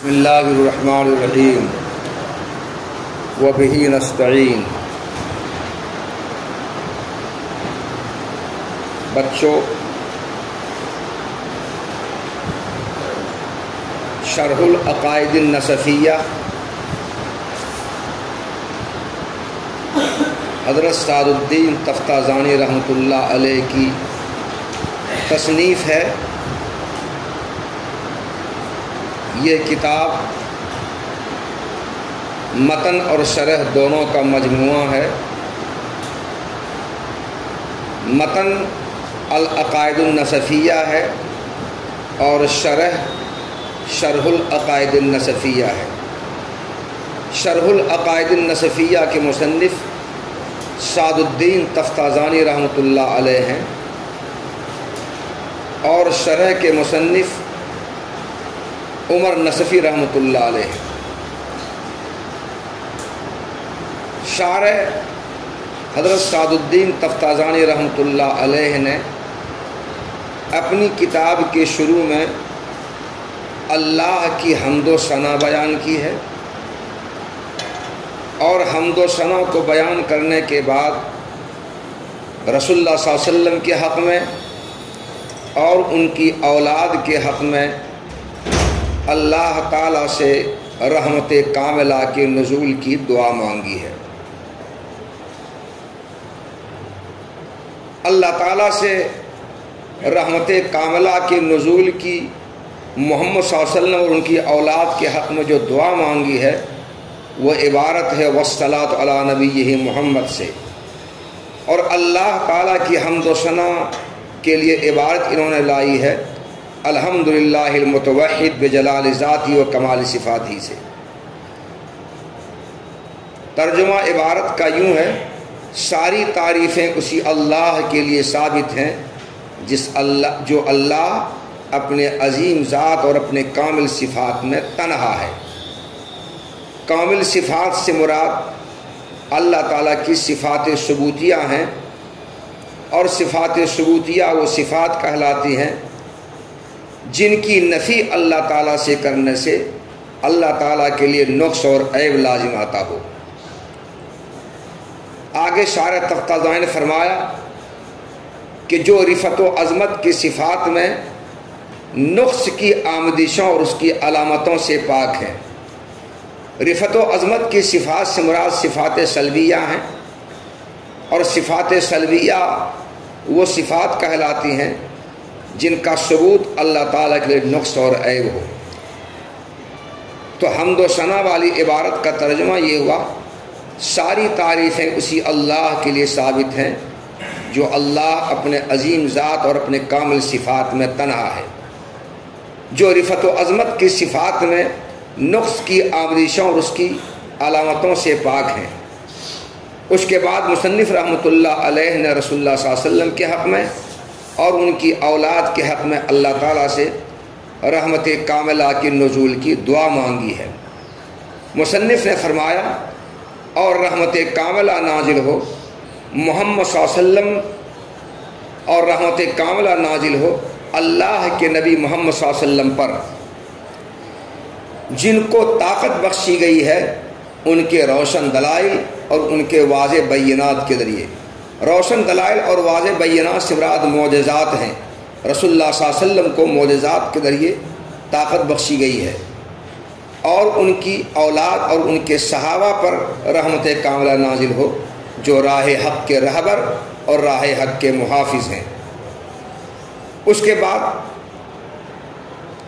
بسم اللہ الرحمن الرحیم وبہ نستعین۔ بچوں، شرح العقائد النصفیہ حضرت سعد الدین تفتازانی رحمۃ اللہ علیہ کی تصنیف ہے۔ یہ کتاب متن اور شرح دونوں کا مجموعہ ہے۔ متن العقائد النصفیہ ہے اور شرح العقائد النصفیہ ہے۔ شرح العقائد النصفیہ کے مصنف سعد الدین تفتازانی رحمۃ اللہ علیہ ہیں اور شرح کے مصنف عمر نصفی رحمۃ اللہ علیہ۔ شارح حضرت سعد الدین تفتازانی رحمۃ اللہ علیہ نے اپنی کتاب کے شروع میں اللہ کی حمد و ثنا بیان کی ہے، اور حمد و ثنا کو بیان کرنے کے بعد رسول اللہ صلی اللہ علیہ وسلم کے حق میں اور ان کی اولاد کے حق میں اللہ تعالیٰ سے رحمت کاملہ کے نزول کی دعا مانگی ہے۔ اللہ تعالیٰ سے رحمت کاملہ کے نزول کی محمد صلی اللہ علیہ وسلم اور ان کی اولاد کے حق میں جو دعا مانگی ہے وہ عبارت ہے والصلاۃ علی نبیہ محمد سے، اور اللہ تعالیٰ کی حمد و ثنا کے لیے عبارت انہوں نے لائی ہے الحمدللہ المتوحد بجلال ذاتی و کمال صفاتی سے۔ ترجمہ عبارت کا یوں ہے، ساری تعریفیں اسی اللہ کے لیے ثابت ہیں جو اللہ اپنے عظیم ذات اور اپنے کامل صفات میں تنہا ہے۔ کامل صفات سے مراد اللہ تعالیٰ کی صفات ثبوتیہ ہیں، اور صفات ثبوتیہ وہ صفات کہلاتی ہیں جن کی نفی اللہ تعالیٰ سے کرنے سے اللہ تعالیٰ کے لیے نقص اور عیب لازم آتا ہو۔ آگے شارح تفتازانی نے فرمایا کہ جو رفعت و عظمت کی صفات میں نقص کی آمدشوں اور اس کی علامتوں سے پاک ہیں۔ رفعت و عظمت کی صفات سے مراد صفات سلبیہ ہیں، اور صفات سلبیہ وہ صفات کہلاتی ہیں جن کا ثبوت اللہ تعالیٰ کے لیے نقص اور عیب ہو۔ تو حمد و ثنا والی عبارت کا ترجمہ یہ ہوا، ساری تعریفیں اسی اللہ کے لیے ثابت ہیں جو اللہ اپنے عظیم ذات اور اپنے کامل صفات میں تنہا ہے، جو رفعت و عظمت کی صفات میں نقص کی آمدشوں اور اس کی علامتوں سے پاک ہیں۔ اس کے بعد مصنف رحمۃ اللہ علیہ نے رسول اللہ صلی اللہ علیہ وسلم کے حق میں اور ان کی اولاد کے حق میں اللہ تعالیٰ سے رحمت کاملہ کی نزول کی دعا مانگی ہے۔ مصنف نے فرمایا اور رحمت کاملہ نازل ہو محمد صلی اللہ علیہ وسلم، اور رحمت کاملہ نازل ہو اللہ کے نبی محمد صلی اللہ علیہ وسلم پر، جن کو طاقت بخشی گئی ہے ان کے روشن دلائل اور ان کے واضح بینات کے ذریعے۔ روشن دلائل اور واضح بینات سے مراد معجزات ہیں۔ رسول اللہ صلی اللہ علیہ وسلم کو معجزات کے ذریعے طاقت بخشی گئی ہے، اور ان کی اولاد اور ان کے صحابہ پر رحمت کاملہ نازل ہو جو راہ حق کے رہبر اور راہ حق کے محافظ ہیں۔ اس کے بعد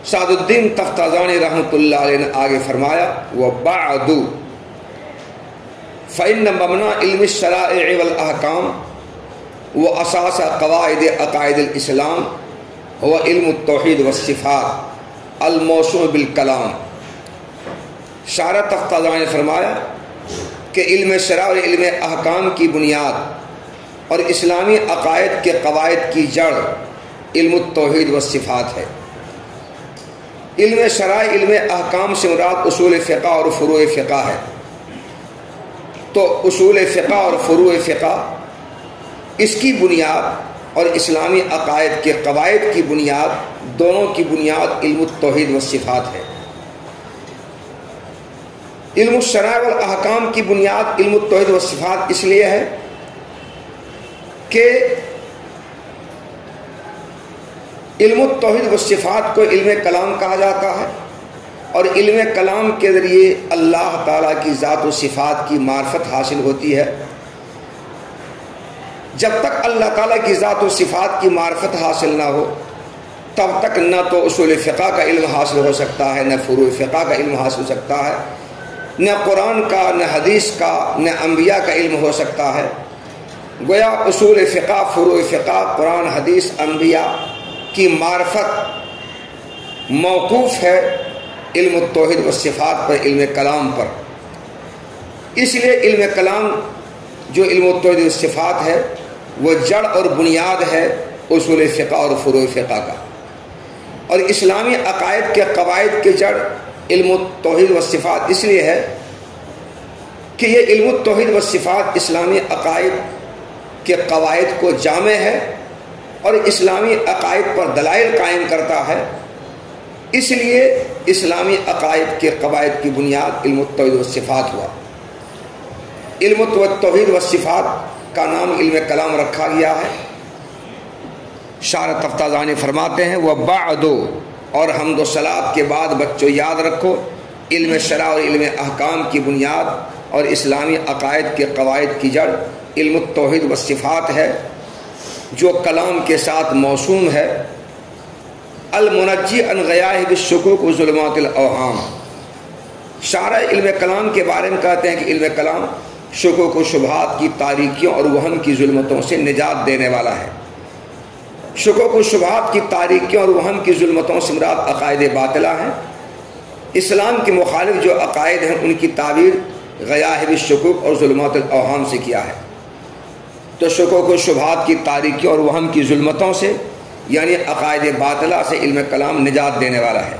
سعد الدین تفتازانی رحمۃ اللہ علیہ نے آگے فرمایا وَبَعْدُ فَإِنَّ مَبْنَى عِلْمِ الشَّرَائِعِ وَالْأَحْكَامِ وَأَسَاسَ قَوَاعِدِ عَقَائِدِ الْإِسْلَامِ هُوَ عِلْمُ التوحید والصفات الموسوع بالکلام۔ شارح تفتازانی نے فرمایا کہ علم شرع اور علم احکام کی بنیاد اور اسلامی عقائد کے قواعد کی جڑ علم التوحید والصفات ہے۔ علم شرع علم احکام سے مراد اصول فقہ اور فروع فقہ ہے۔ تو اصول فقہ اور فروع فقہ اس کی بنیاد اور اسلامی عقائد کے قواعد کی بنیاد، دونوں کی بنیاد علم التوحید والصفات ہے۔ علم الشرائع والاحکام کی بنیاد علم التوحید والصفات اس لیے ہے کہ علم التوحید والصفات کو علم کلام کہا جاتا ہے، اور علم کلام کے ذریعے اللہ تعالیٰ کی ذات و صفات کی معرفت حاصل ہوتی ہے۔ جب تک اللہ تعالیٰ کی ذات و صفات کی معرفت حاصل نہ ہو تب تک نہ تو اصول فقہ کا علم حاصل ہو سکتا ہے، نہ فروع فقہ کا علم حاصل ہو سکتا ہے، نہ قرآن کا، نہ حدیث کا، نہ انبیاء کا علم ہو سکتا ہے۔ گویا اصول فقہ، فروع فقہ، قرآن، حدیث، انبیاء کی معرفت موقوف ہے علم التوحید والصفات پر، علم کلام پر۔ اس لیے علم کلام جو علم التوحید والصفات ہے وہ جڑ اور بنیاد ہے اصول فقہ اور فروع فقہ کا، اور اسلامی عقائد کے قواعد کے جڑ علم التوحید والصفات اس لیے ہے کہ یہ علم التوحید والصفات اسلامی عقائد کے قواعد کو جامع ہے اور اسلامی عقائد پر دلائل قائم کرتا ہے۔ اس لیے اسلامی عقائد کے قواعد کی بنیاد علم التوحید والصفات ہوا۔ علم التوحید والصفات کا نام علم کلام رکھا گیا ہے۔ شارح تفتازانی فرماتے ہیں وَبَعْدُ، اور حمد و صلات کے بعد بچوں یاد رکھو علم شرع اور علم احکام کی بنیاد اور اسلامی عقائد کے قواعد کی جڑ علم التوحید والصفات ہے جو کلام کے ساتھ موسوم ہے۔ المنجی عن غیاہب الشکوک و ظلمات الاوہام، شارح علم کلام کے بارے میں کہتے ہیں کہ علم کلام شکوک و شبہات کی تاریکیوں اور وہم کی ظلمتوں سے نجات دینے والا ہے۔ شکوک و شبہات کی تاریکیوں اور وہم کی ظلمتوں سے مراد عقائد باطلہ ہیں۔ اسلام کے مخالف جو عقائد ہیں ان کی تعبیر غیاہب الشکوک اور ظلمات الاوہام سے کیا ہے۔ تو شکوک و شبہات کی تاریکیوں اور وہم کی ظلمتوں سے یعنی عقائد باطلہ سے علم کلام نجات دینے والا ہے۔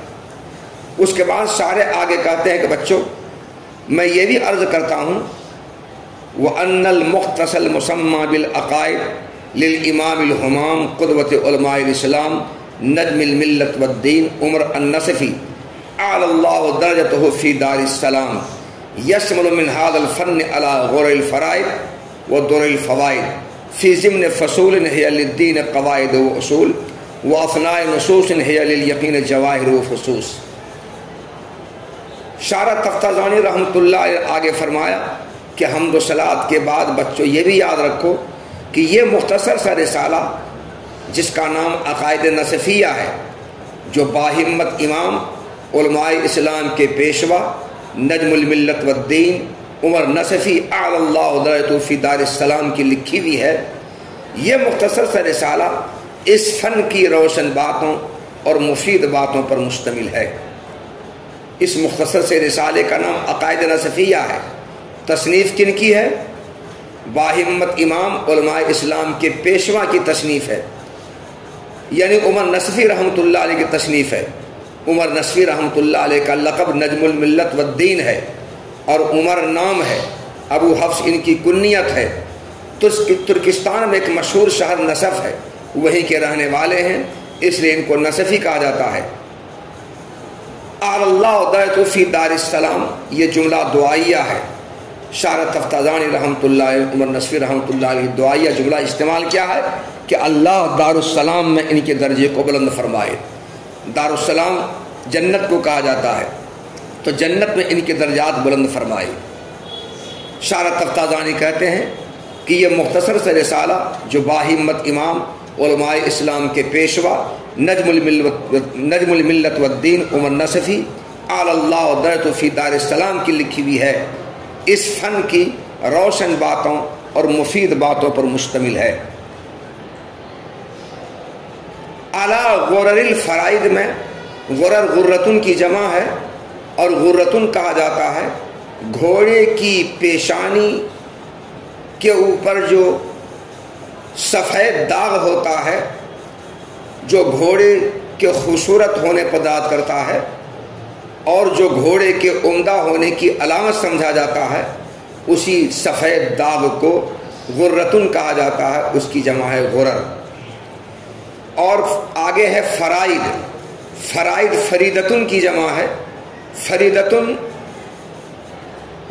اس کے بعد شارح آگے کہتے ہیں کہ بچوں میں یہ بھی عرض کرتا ہوں وَأَنَّ الْمُخْتَصَ الْمُسَمَّى بِالْعَقَائِدِ لِلْإِمَامِ الْحُمَام قُدْوَةِ عُلَمَاءِ الْإِسْلام نجم الملت والدین عمر النصفی اعلی اللہ درجتہ فی دار السلام یشمل من هذا الفن على غر الفرائض ودر الفوائد فی ضمن فصول هي للدین قواعد و اصول وافناء نصوص هي للیقین جواہر و فصوص۔ شارح تفتازانی رحمۃ اللہ علیہ آگے فرمایا کہ حمد و صلات کے بعد بچوں یہ بھی یاد رکھو کہ یہ مختصر سا رسالہ جس کا نام عقائد نصفیہ ہے، جو باہمت امام علماء اسلام کے پیشوا نجم الملت والدین عمر نصفی اعلی اللہ درجتہ فی دار السلام کی لکھی ہوئی ہے، یہ مختصر سا رسالہ اس فن کی روشن باتوں اور مفید باتوں پر مشتمل ہے۔ اس مختصر سے رسالے کا نام عقائد نصفیہ ہے۔ تصنیف کن کی ہے؟ باہمت امام علماء اسلام کے پیشوا کی تصنیف ہے، یعنی عمر نصفی رحمۃ اللہ علیہ کی تصنیف ہے۔ عمر نصفی رحمۃ اللہ علیہ کا لقب نجم الملت والدین ہے اور عمر نام ہے، ابو حفص ان کی کنیت ہے۔ ترکستان میں ایک مشہور شہر نصف ہے، وہیں کے رہنے والے ہیں، اس لیے ان کو نصفی کہا جاتا ہے۔ اعلی اللہ درجتہ فی دار السلام یہ جملہ دعائیہ ہے۔ شارح تفتازانی رحمۃ اللہ علیہ عمر نصفی رحمۃ اللہ علیہ دعائیہ جملہ استعمال کیا ہے کہ اللہ دار السلام میں ان کے درجے کو بلند فرمائے۔ دار السلام جنت کو کہا جاتا ہے، تو جنت میں ان کے درجات بلند فرمائے۔ شارح تفتازانی کہتے ہیں کہ یہ مختصر سے رسالہ جو باہمت امام علماء اسلام کے پیشوا نجم الملت والدین عمر نصفی اعلی اللہ درجتہ فی دار السلام کی لکھی ہوئی ہے، اس فن کی روشن باتوں اور مفید باتوں پر مشتمل ہے۔ اعلی غرر الفرائض میں غرر غرتن کی جمع ہے اور غرتن کہا جاتا ہے گھوڑے کی پیشانی کے اوپر جو سفید داغ ہوتا ہے، جو گھوڑے کے خوبصورت ہونے پر داد کرتا ہے اور جو گھوڑے کے عمدہ ہونے کی علامت سمجھا جاتا ہے، اسی سفید داغ کو غرتن کہا جاتا ہے، اس کی جمع ہے غرر۔ اور آگے ہے فرائض، فرائض فریدتن کی جمع ہے۔ فریدتن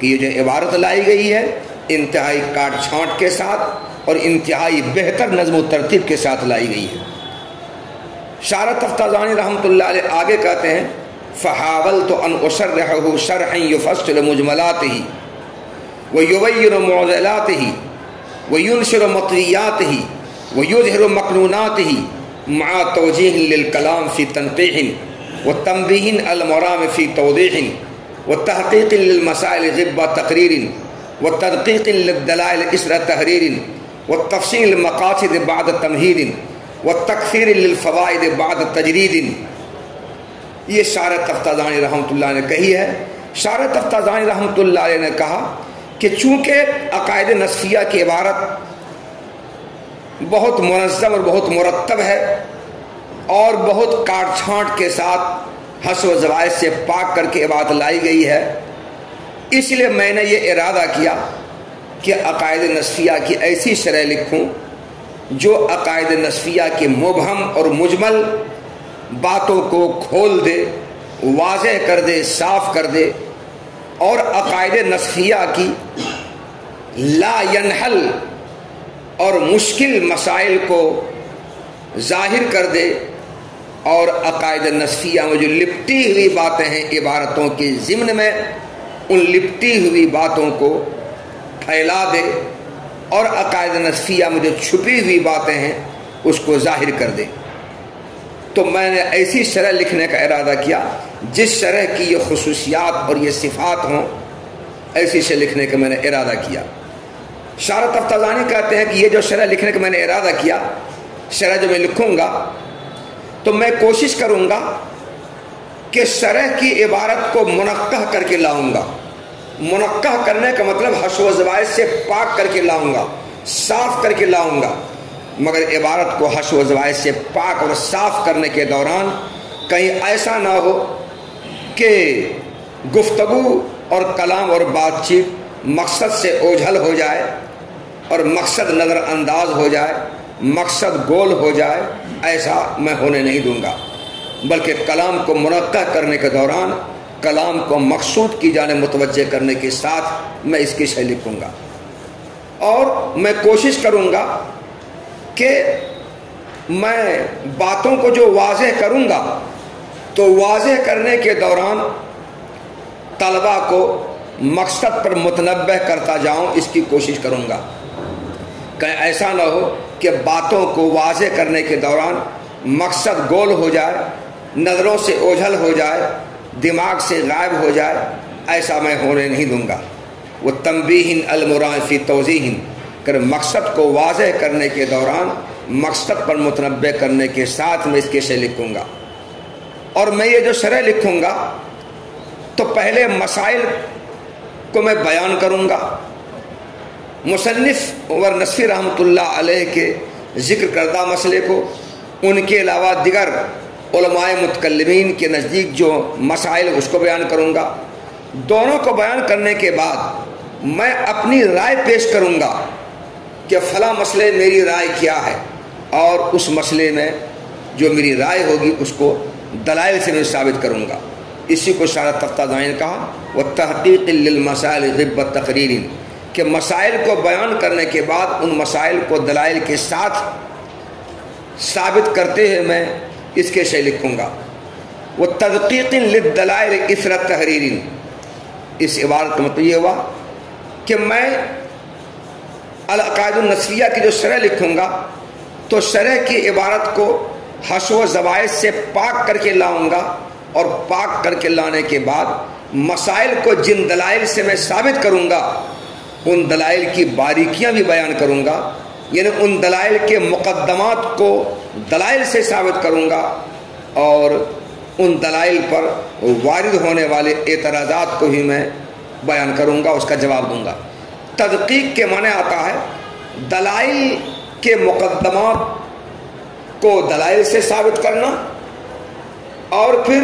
کہ یہ جو عبارت لائی گئی ہے انتہائی کاٹ چھانٹ کے ساتھ اور انتہائی بہتر نظم و ترتیب کے ساتھ لائی گئی ہے۔ شارح تفتازانی رحمۃ اللہ علیہ آگے کہتے ہیں فحاولت ان اشرحه شرحا يفصل مجملاته ويبين معضلاته وينشر مطوياته ويظهر مكنوناته مع توجيه للكلام في تنقيح وتنبيه المرام في توضيح وتحقيق للمسائل غب تقرير وتدقيق للدلائل إثر تحرير والتفصيل المقاصد بعد تمهيد والتكثير للفوائد بعد تجريد۔ یہ شارح تفتازانی رحمۃ اللہ نے کہی ہے۔ شارح تفتازانی رحمۃ اللہ علیہ نے کہا کہ چونکہ عقائد نصفیہ کی عبارت بہت منظم اور بہت مرتب ہے اور بہت کاٹ چھانٹ کے ساتھ حس و زوائد سے پاک کر کے عبارت لائی گئی ہے، اس لیے میں نے یہ ارادہ کیا کہ عقائد نصفیہ کی ایسی شرح لکھوں جو عقائد نصفیہ کے مبہم اور مجمل باتوں کو کھول دے، واضح کر دے، صاف کر دے، اور عقائد نصفیہ کی لا ینحل اور مشکل مسائل کو ظاہر کر دے، اور عقائد نصفیہ میں جو لپٹی ہوئی باتیں ہیں عبارتوں کے ضمن میں، ان لپٹی ہوئی باتوں کو پھیلا دے، اور عقائد نصفیہ میں جو چھپی ہوئی باتیں ہیں اس کو ظاہر کر دے۔ تو میں نے ایسی شرح لکھنے کا ارادہ کیا جس شرح کی یہ خصوصیات اور یہ صفات ہوں، ایسی شرح لکھنے کا میں نے ارادہ کیا۔ شارح تفتازانی کہتے ہیں کہ یہ جو شرح لکھنے کا میں نے ارادہ کیا، شرح جو میں لکھوں گا تو میں کوشش کروں گا کہ شرح کی عبارت کو منقح کر کے لاؤں گا۔ منقح کرنے کا مطلب حشو و زوائد سے پاک کر کے لاؤں گا، صاف کر کے لاؤں گا، مگر عبارت کو حشو و زوائد سے پاک اور صاف کرنے کے دوران کہیں ایسا نہ ہو کہ گفتگو اور کلام اور بات چیت مقصد سے اوجھل ہو جائے اور مقصد نظر انداز ہو جائے، مقصد گول ہو جائے، ایسا میں ہونے نہیں دوں گا، بلکہ کلام کو منقح کرنے کے دوران کلام کو مقصود کی جانب متوجہ کرنے کے ساتھ میں اس کی شرح لکھوں گا، اور میں کوشش کروں گا کہ میں باتوں کو جو واضح کروں گا تو واضح کرنے کے دوران طلبہ کو مقصد پر متنبہ کرتا جاؤں، اس کی کوشش کروں گا۔ کہیں ایسا نہ ہو کہ باتوں کو واضح کرنے کے دوران مقصد گول ہو جائے، نظروں سے اوجھل ہو جائے، دماغ سے غائب ہو جائے، ایسا میں ہونے نہیں دوں گا۔ وہ تنبیہ المراد فی توضیح، کہ مقصد کو واضح کرنے کے دوران مقصد پر متنبہ کرنے کے ساتھ میں اس کی شرح لکھوں گا۔ اور میں یہ جو شرح لکھوں گا تو پہلے مسائل کو میں بیان کروں گا، مصنف عمر نصفی رحمۃ اللہ علیہ کے ذکر کردہ مسئلے کو، ان کے علاوہ دیگر علماء متکلمین کے نزدیک جو مسائل اس کو بیان کروں گا۔ دونوں کو بیان کرنے کے بعد میں اپنی رائے پیش کروں گا کہ فلاں مسئلے میری رائے کیا ہے، اور اس مسئلے میں جو میری رائے ہوگی اس کو دلائل سے میں ثابت کروں گا۔ اسی کو شارح تفتازانی نے کہا وَالتَّحْقِيقِ لِلْمَسَائِلِ غِبَّ تَقْرِيرٍ، کہ مسائل کو بیان کرنے کے بعد ان مسائل کو دلائل کے ساتھ ثابت کرتے ہوئے میں اس کے شرح لکھوں گا۔ وَتَدْقِيقٍ لِلدَّلَائِلِ إِثْرَ تَحْرِيرٍ، اس عبارت کا مطلب یہ ہوا کہ میں العقائد النصفیہ کی جو شرح لکھوں گا تو شرح کی عبارت کو حشو و زوائد سے پاک کر کے لاؤں گا، اور پاک کر کے لانے کے بعد مسائل کو جن دلائل سے میں ثابت کروں گا ان دلائل کی باریکیاں بھی بیان کروں گا، یعنی ان دلائل کے مقدمات کو دلائل سے ثابت کروں گا، اور ان دلائل پر وارد ہونے والے اعتراضات کو بھی میں بیان کروں گا، اس کا جواب دوں گا۔ تدقیق کے معنی آتا ہے دلائل کے مقدمات کو دلائل سے ثابت کرنا، اور پھر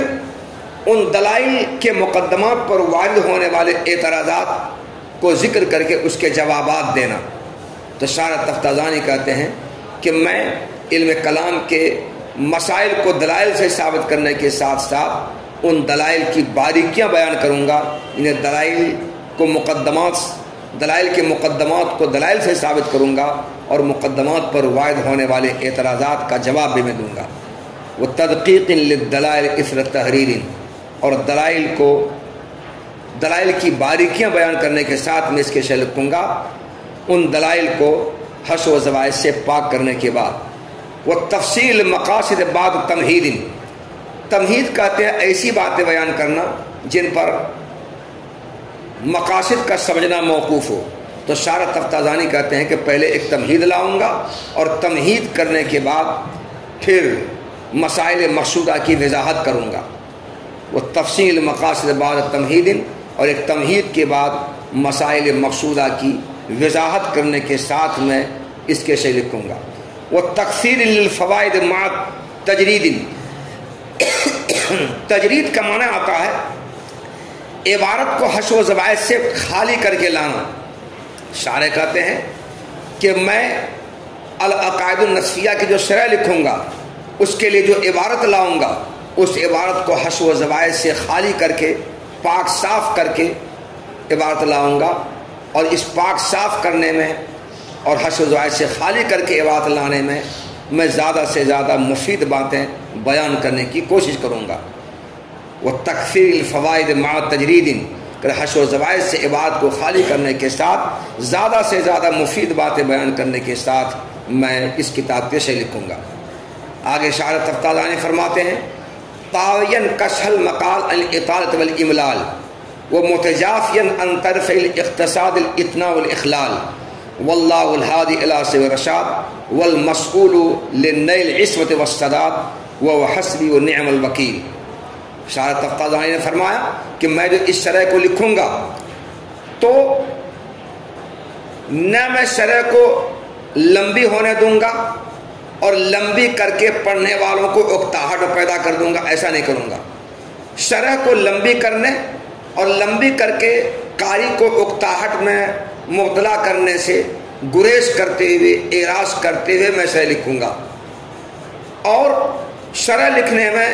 ان دلائل کے مقدمات پر وارد ہونے والے اعتراضات کو ذکر کر کے اس کے جوابات دینا۔ تو شارح تفتازانی کہتے ہیں کہ میں علم کلام کے مسائل کو دلائل سے ثابت کرنے کے ساتھ ساتھ ان دلائل کی باریکیاں بیان کروں گا، انہیں دلائل کو دلائل کے مقدمات کو دلائل سے ثابت کروں گا اور مقدمات پر وارد ہونے والے اعتراضات کا جواب بھی میں دوں گا. وہ تدقیق للدلائل اثر تحریر، اور دلائل کی باریکیاں بیان کرنے کے ساتھ میں اس کے شرح لکھوں گا، ان دلائل کو حش و زوائد سے پاک کرنے کے بعد. وہ تفصیل مقاصد بعد تمہید کہتے ہیں ایسی باتیں بیان کرنا جن پر مقاصد کا سمجھنا موقوف ہو. تو شارح تفتازانی کہتے ہیں کہ پہلے ایک تمہید لاؤں گا اور تمہید کرنے کے بعد پھر مسائل مقصودہ کی وضاحت کروں گا. وہ تفصیل مقاصد بعد تمہید، اور ایک تمہید کے بعد مسائل مقصودہ کی وضاحت کرنے کے ساتھ میں اس کے شرح لکھوں گا. وہ تکثیر للفوائد مع تجرید، تجرید کا معنی آتا ہے عبارت کو حشو و زوائد سے خالی کر کے لانا. شارح کہتے ہیں کہ میں العقائد النصفیہ کی جو شرح لکھوں گا اس کے لیے جو عبارت لاؤں گا اس عبارت کو حشو و زوائد سے خالی کر کے پاک صاف کر کے عبارت لاؤں گا، اور اس پاک صاف کرنے میں اور حشو و زوائد سے خالی کر کے عبارت لانے میں زیادہ سے زیادہ مفید باتیں بیان کرنے کی کوشش کروں گا. وہ تکثیر الفوائد مع تجرید، کہ حشو و زوائد سے عبارت کو خالی کرنے کے ساتھ زیادہ سے زیادہ مفید باتیں بیان کرنے کے ساتھ میں اس کتاب کے شرح لکھوں گا. آگے شارح تفتازانی فرماتے ہیں طاوین کشف المقال الاطالۃ والاملال ومتجافیا عن طرف الاقتصاد الاتناء والاخلال واللہ الہادی الی سبیل الرشاد والمسؤول للنیل العصمۃ والسداد وهو حسبی ونعم الوکیل. شارح تفتازانی نے فرمایا کہ میں جو اس شرح کو لکھوں گا تو نہ میں شرح کو لمبی ہونے دوں گا اور لمبی کر کے پڑھنے والوں کو اکتاہٹ پیدا کر دوں گا، ایسا نہیں کروں گا. شرح کو لمبی کرنے اور لمبی کر کے قاری کو اکتاہٹ میں مبتلا کرنے سے گریز کرتے ہوئے اعراض کرتے ہوئے میں شرح لکھوں گا. اور شرح لکھنے میں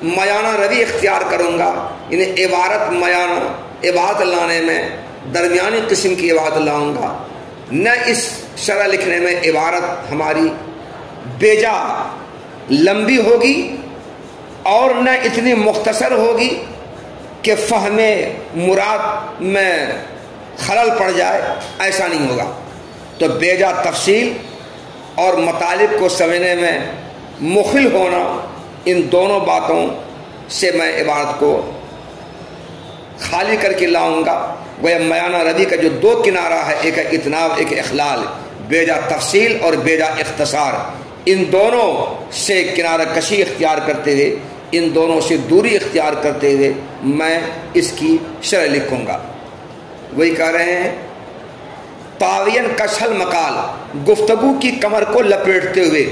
میانہ روی اختیار کروں گا، یعنی عبارت میانہ عبارت لانے میں درمیانی قسم کی عبارت لاؤں گا. نہ اس شرح لکھنے میں عبارت ہماری بیجا لمبی ہوگی اور نہ اتنی مختصر ہوگی کہ فہم مراد میں خلل پڑ جائے، ایسا نہیں ہوگا. تو بیجا تفصیل اور مطالب کو سمجھنے میں مخل ہونا، ان دونوں باتوں سے میں عبارت کو خالی کر کے لاؤں گا. گویا میانہ روی کا جو دو کنارہ ہے، ایک اتناء ایک اخلال، بیجا تفصیل اور بیجا اختصار، ان دونوں سے کنارہ کشی اختیار کرتے ہوئے، ان دونوں سے دوری اختیار کرتے ہوئے میں اس کی شرح لکھوں گا. وہی کہہ رہے ہیں طاوین کشف المقال، گفتگو کی کمر کو لپیٹتے ہوئے،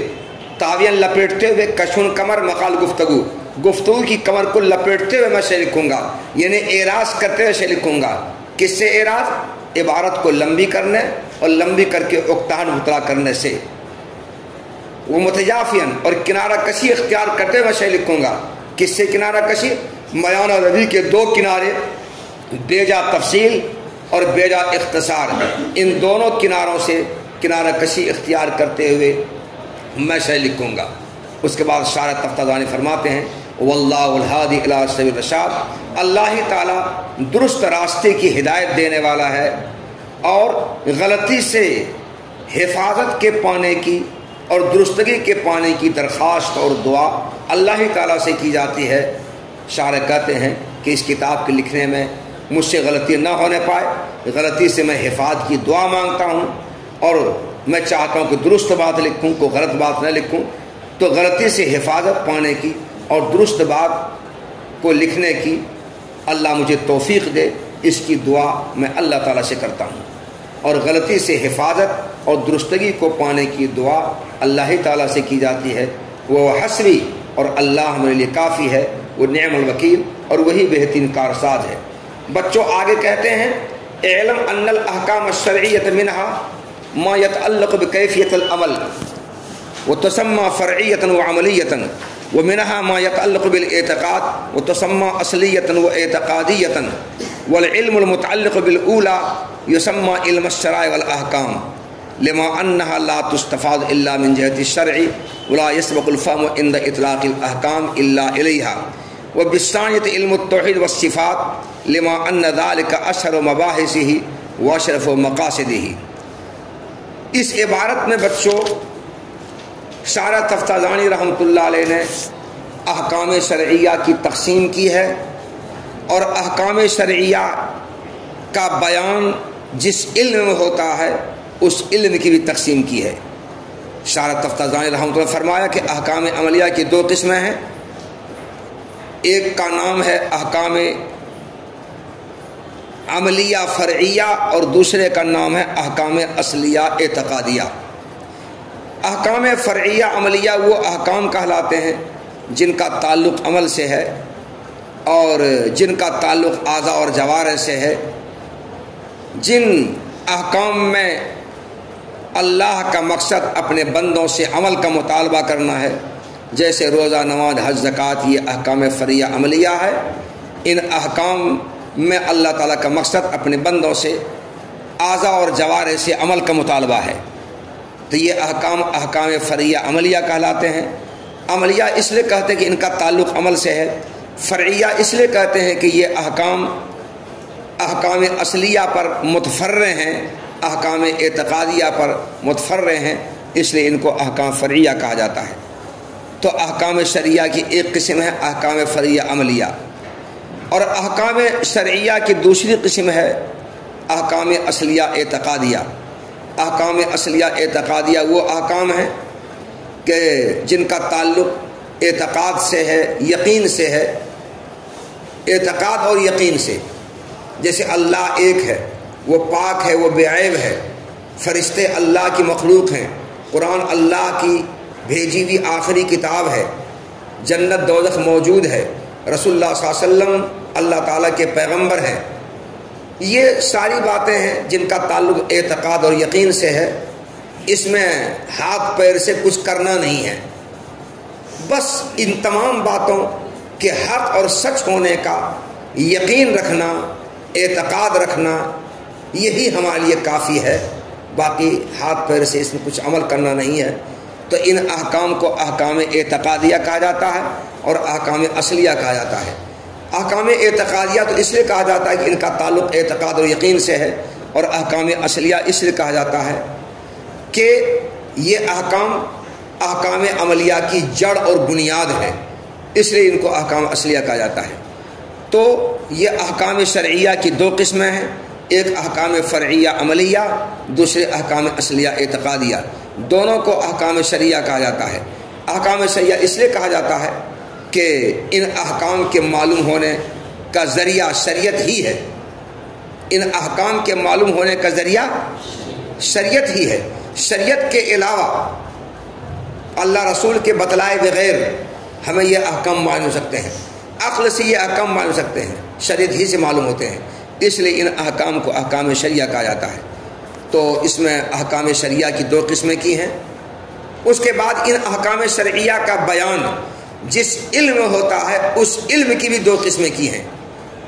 طاوین لپیٹتے ہوئے، کشف کمر مقال گفتگو کی کمر کو لپیٹتے ہوئے میں شرح لکھوں گا، یعنی اعراض کرتے ہوئے شرح لکھوں گا. کس سے اعراض؟ عبارت کو لمبی کرنے اور لمبی کر کے اکتاہٹ مبتلا کرنے سے. وہ متجافین، اور کنارہ کشی اختیار کرتے ہوئے شرح لکھوں گا. کس سے کنارہ کشی؟ میانہ روی کے دو کنارے، بیجا تفصیل اور بیجا اختصار، ان دونوں کناروں سے کنارہ کشی اختیار کرتے ہوئے میں شرح لکھوں گا. اس کے بعد شارح تفتازانی فرماتے ہیں واللہ الہادی الی سبیل الرشاد، اللہ تعالیٰ درست راستے کی ہدایت دینے والا ہے، اور غلطی سے حفاظت کے پانے کی اور درستگی کے پانے کی درخواست اور دعا اللہ تعالیٰ سے کی جاتی ہے. شارح کہتے ہیں کہ اس کتاب کے لکھنے میں مجھ سے غلطی نہ ہونے پائے، غلطی سے میں حفاظت کی دعا مانگتا ہوں، اور میں چاہتا ہوں کہ درست بات لکھوں، کو غلط بات نہ لکھوں. تو غلطی سے حفاظت پانے کی اور درست بات کو لکھنے کی اللہ مجھے توفیق دے، اس کی دعا میں اللہ تعالیٰ سے کرتا ہوں. اور غلطی سے حفاظت اور درستگی کو پانے کی دعا اللہ تعالیٰ سے کی جاتی ہے. وہ حسبی، اور اللہ میرے لیے کافی ہے، وہ نعم الوکیل، اور وہی بہترین کارساز ہے. بچوں آگے کہتے ہیں اعلم ان الاحکام الشرعیۃ منها ما يتعلق بکیفیت العمل وتسمى فرعیۃ وعملیۃ ومنها ما يتعلق بالاعتقاد وتسمى أصلية واعتقادية، والعلم المتعلق بالأولى يسمى علم الشرائع والأحكام لما أنها لا تستفاد إلا من جهة الشرع ولا يسبق الفهم عند إطلاق الأحكام إلا إليها، وبالثانية علم التوحيد والصفات لما أن ذلك أشهر مباحثه وأشرف مقاصده۔ اس عبارت میں بچوں شارح تفتازانی رحمۃ اللہ علیہ نے احکام شرعیہ کی تقسیم کی ہے، اور احکام شرعیہ کا بیان جس علم میں ہوتا ہے اس علم کی بھی تقسیم کی ہے۔ شارح تفتازانی رحمۃ اللہ نے فرمایا کہ احکام عملیہ کی دو قسمیں ہیں، ایک کا نام ہے احکام عملیہ فرعیہ اور دوسرے کا نام ہے احکام اصلیہ اعتقادیہ۔ احکام فرعیہ عملیہ وہ احکام کہلاتے ہیں جن کا تعلق عمل سے ہے اور جن کا تعلق اعضاء اور جوارح سے ہے، جن احکام میں اللہ کا مقصد اپنے بندوں سے عمل کا مطالبہ کرنا ہے، جیسے روزہ، نماز، حج، زکوٰۃ، یہ احکام فرعیہ عملیہ ہے۔ ان احکام میں اللہ تعالیٰ کا مقصد اپنے بندوں سے اعضاء اور جوارح سے عمل کا مطالبہ ہے، تو یہ احکام فرعیہ عملیہ کہلاتے ہیں۔ عملیہ اس لیے کہتے ہیں کہ ان کا تعلق عمل سے ہے، فرعیہ اس لیے کہتے ہیں کہ یہ احکام اصلیہ پر متفرع ہیں، احکام اعتقادیہ پر متفرع ہیں، اس لیے ان کو احکام فرعیہ کہا جاتا ہے۔ تو احکام شرعیہ کی ایک قسم ہے احکام فرعیہ عملیہ، اور احکام شرعیہ کی دوسری قسم ہے احکام اصلیہ اعتقادیہ۔ احکام اصلیہ اعتقادیہ وہ احکام ہیں کہ جن کا تعلق اعتقاد سے ہے، یقین سے ہے، اعتقاد اور یقین سے، جیسے اللہ ایک ہے، وہ پاک ہے، وہ بے عیب ہے، فرشتے اللہ کی مخلوق ہیں، قرآن اللہ کی بھیجی ہوئی آخری کتاب ہے، جنت دوزخ موجود ہے، رسول اللہ صلی اللہ علیہ وسلم اللہ تعالیٰ کے پیغمبر ہیں۔ یہ ساری باتیں ہیں جن کا تعلق اعتقاد اور یقین سے ہے، اس میں ہاتھ پیر سے کچھ کرنا نہیں ہے، بس ان تمام باتوں کے حق اور سچ ہونے کا یقین رکھنا، اعتقاد رکھنا، یہی ہمارے لیے کافی ہے، باقی ہاتھ پیر سے اس میں کچھ عمل کرنا نہیں ہے۔ تو ان احکام کو احکام اعتقادیہ کہا جاتا ہے اور احکام اصلیہ کہا جاتا ہے۔ احکام اعتقادیہ تو اس لیے کہا جاتا ہے کہ ان کا تعلق اعتقاد اور یقین سے ہے، اور احکام اصلیہ اس لیے کہا جاتا ہے کہ یہ احکام عملیہ کی جڑ اور بنیاد ہے، اس لیے ان کو احکام اصلیہ کہا جاتا ہے۔ تو یہ احکام شرعیہ کی دو قسمیں ہیں، ایک احکام فرعیہ عملیہ، دوسرے احکام اصلیہ اعتقادیہ، دونوں کو احکام شرعیہ کہا جاتا ہے۔ احکام شرعیہ اس لیے کہا جاتا ہے کہ ان احکام کے معلوم ہونے کا ذریعہ شریعت ہی ہے، ان احکام کے معلوم ہونے کا ذریعہ شریعت ہی ہے۔ شریعت کے علاوہ اللہ رسول کے بتلائے بغیر ہمیں یہ احکام معلوم ہو سکتے ہیں، عقل سے یہ احکام معلوم ہو سکتے ہیں، شریعت ہی سے معلوم ہوتے ہیں، اس لیے ان احکام کو احکام شرعیہ کہا جاتا ہے۔ تو اس میں احکام شرعیہ کی دو قسمیں کی ہیں۔ اس کے بعد ان احکام شرعیہ کا بیان جس علم میں ہوتا ہے اس علم کی بھی دو قسمیں کی ہیں۔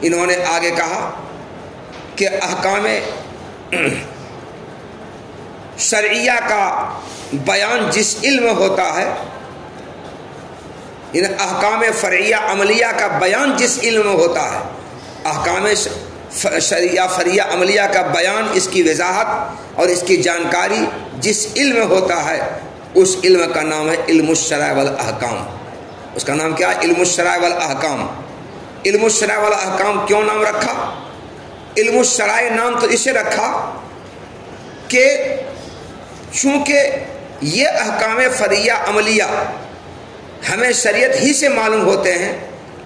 انہوں نے آگے کہا کہ احکام شرعیہ کا بیان جس علم میں ہوتا ہے، ان احکام فرعیہ عملیہ کا بیان جس علم میں ہوتا ہے، احکام شرعیہ فرعیہ عملیہ کا بیان، اس کی وضاحت اور اس کی جانکاری جس علم میں ہوتا ہے، اس علم کا نام ہے علم الشرائع والاحکام۔ اس کا نام کیا ہے؟ علم الشرائع والاحکام۔ علم الشرائع والاحکام کیوں نام رکھا؟ علم الشرائع نام تو اسے رکھا کہ چونکہ یہ احکام فرعیہ عملیہ ہمیں شریعت ہی سے معلوم ہوتے ہیں،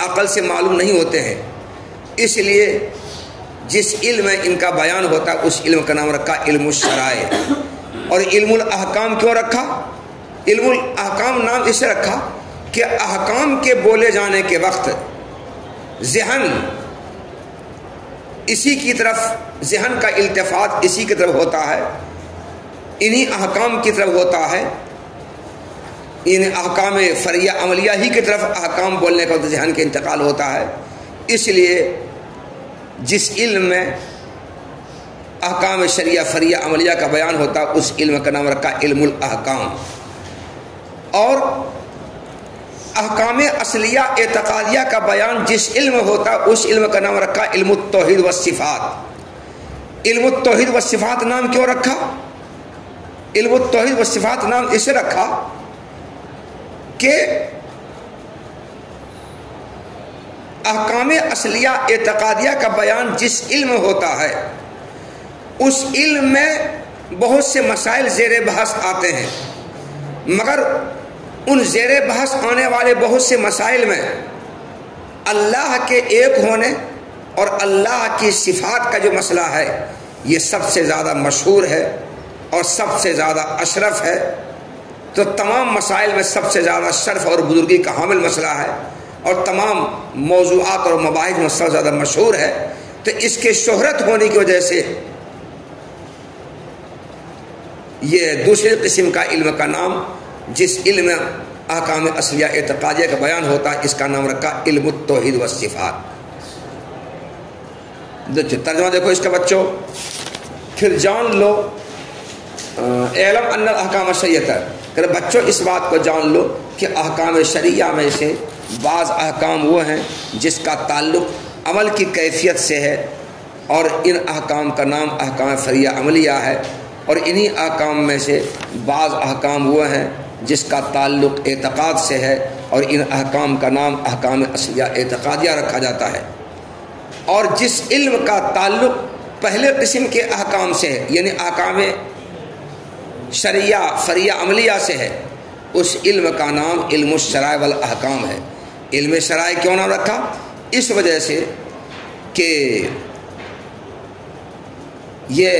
عقل سے معلوم نہیں ہوتے ہیں، اس لیے جس علم میں ان کا بیان ہوتا ہے اس علم کا نام رکھا علم الشرائع۔ اور علم الاحکام کیوں رکھا؟ علم الاحکام نام اسے رکھا کہ احکام کے بولے جانے کے وقت ذہن اسی کی طرف، ذہن کا التفات اسی کی طرف ہوتا ہے، انہی احکام کی طرف ہوتا ہے ان احکام فریہ عملیہ ہی کی طرف احکام بولنے کا ذہن کا انتقال ہوتا ہے۔ اس لیے جس علم میں احکام شریعہ فریہ عملیہ کا بیان ہوتا ہے اس علم کا نام رکھا علم الاحکام، اور احکام اصلیہ اعتقادیہ کا بیان جس علم میں ہوتا ہے اس علم کا نام رکھا علم التوحید والصفات۔ علم التوحید والصفات نام کیوں رکھا؟ علم التوحید والصفات نام اسے رکھا کہ احکام اصلیہ اعتقادیہ کا بیان جس علم میں ہوتا ہے اس علم میں بہت سے مسائل زیر بحث آتے ہیں، مگر ان زیر بحث آنے والے بہت سے مسائل میں اللہ کے ایک ہونے اور اللہ کی صفات کا جو مسئلہ ہے یہ سب سے زیادہ مشہور ہے اور سب سے زیادہ اشرف ہے۔ تو تمام مسائل میں سب سے زیادہ شرف اور بزرگی کا حامل مسئلہ ہے اور تمام موضوعات اور مباحث میں سب سے زیادہ مشہور ہے، تو اس کے شہرت ہونے کی وجہ سے یہ دوسری قسم کا علم کا نام جس علم میں احکام اصلیہ اعتقادیہ کا بیان ہوتا ہے اس کا نام رکھا علم التوحید والصفات۔ ترجمہ دیکھو اس کا بچوں، پھر جان لو اعلم ان الاحکام الشریعہ، کہ بچوں اس بات کو جان لو کہ احکام شریعہ میں سے بعض احکام وہ ہیں جس کا تعلق عمل کی کیفیت سے ہے، اور ان احکام کا نام احکام فریہ عملیہ ہے، اور انہی احکام میں سے بعض احکام وہ ہیں جس کا تعلق اعتقاد سے ہے، اور ان احکام کا نام احکام اصلیہ اعتقادیہ رکھا جاتا ہے۔ اور جس علم کا تعلق پہلے قسم کے احکام سے ہے یعنی احکام شریعہ فریہ عملیہ سے ہے اس علم کا نام علم الشرائع والاحکام ہے۔ علم شرائع کیوں نام رکھا؟ اس وجہ سے کہ یہ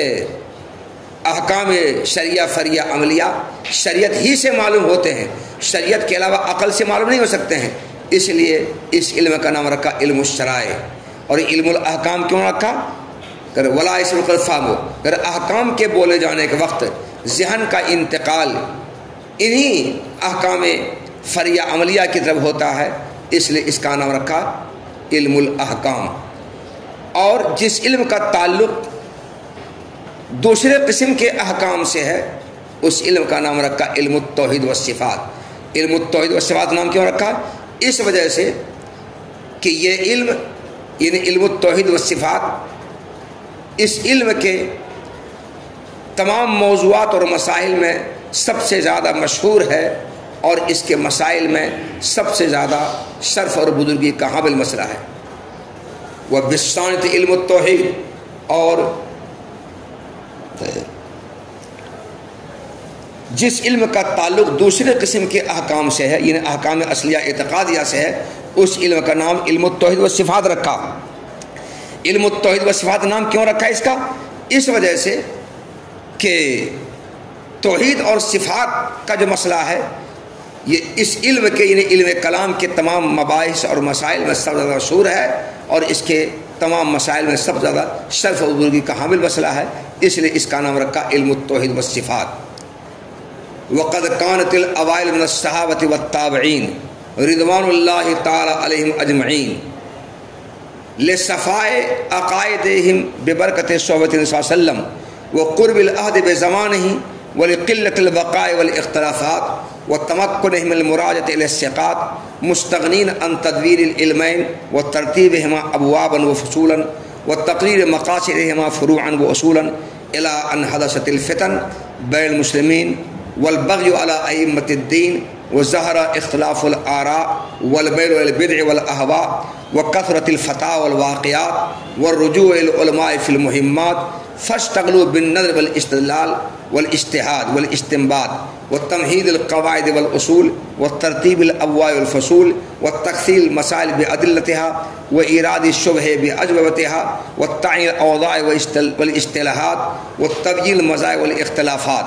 احکام شریعہ فریہ عملیہ شریعت ہی سے معلوم ہوتے ہیں، شریعت کے علاوہ عقل سے معلوم نہیں ہو سکتے ہیں، اس لیے اس علم کا نام رکھا علم الشرائع۔ اور علم الاحکام کیوں رکھا؟ ولا اسم الفہم، اگر احکام کے بولے جانے کے وقت ذہن کا انتقال انہی احکام فریہ عملیہ کی طرف ہوتا ہے، اس لیے اس کا نام رکھا علم الاحکام۔ اور جس علم کا تعلق دوسرے قسم کے احکام سے ہے اس علم کا نام رکھا علم التوحید والصفات۔ علم التوحید والصفات نام کیوں رکھا؟ اس وجہ سے کہ یہ علم یعنی علم التوحید والصفات اس علم کے تمام موضوعات اور مسائل میں سب سے زیادہ مشہور ہے، اور اس کے مسائل میں سب سے زیادہ شرف اور بزرگی کا حامل مسئلہ ہے۔ وہ بشانت علم التوحید، اور جس علم کا تعلق دوسرے قسم کے احکام سے ہے یعنی احکام اصلیہ اعتقادیہ سے ہے اس علم کا نام علم التوحید والصفات رکھا۔ علم التوحید والصفات نام کیوں رکھا اس کا؟ اس وجہ سے کہ توحید اور صفات کا جو مسئلہ ہے یہ اس علم کے یعنی علم کلام کے تمام مباحث اور مسائل میں سب سے زیادہ مشہور ہے، اور اس کے تمام مسائل میں سب سے زیادہ شرف و بزرگی کا حامل مسئلہ ہے، اس لیے اس کا نام رکھا علم التوحید والصفات۔ وقد كانت الاوائل من الصحابة والتابعین رضوان اللہ تعالی علیہم اجمعین لصفاء عقائدہم ببرکۃ صحبۃ النبی صلی اللہ علیہ وسلم وقرب العہد بزمانہ ولقلۃ البقاء والاختلافات وتمكنهم من المراجعة إلى الثقات مستغنين عن تدوير العلمين وترتيبهما أبوابا وفصولا وتقرير مقاصدهما فروعا وأصولا إلى أن حدثت الفتن بين المسلمين والبغي على أئمة الدين وظهر اختلاف الآراء والميل إلى البدع والأهواء وكثرة الفتاوى والواقعات والرجوع إلى العلماء في المهمات فاشتغلوا بالنظر والاستدلال والاجتهاد والاستنباط وتمهيد القواعد والأصول وترتيب الأبواب والفصول وتكثير المسائل بأدلتها وإيراد الشبه بأجوبتها والتعيين الأوضاع والاصطلاحات وتبيين المزايا والاختلافات۔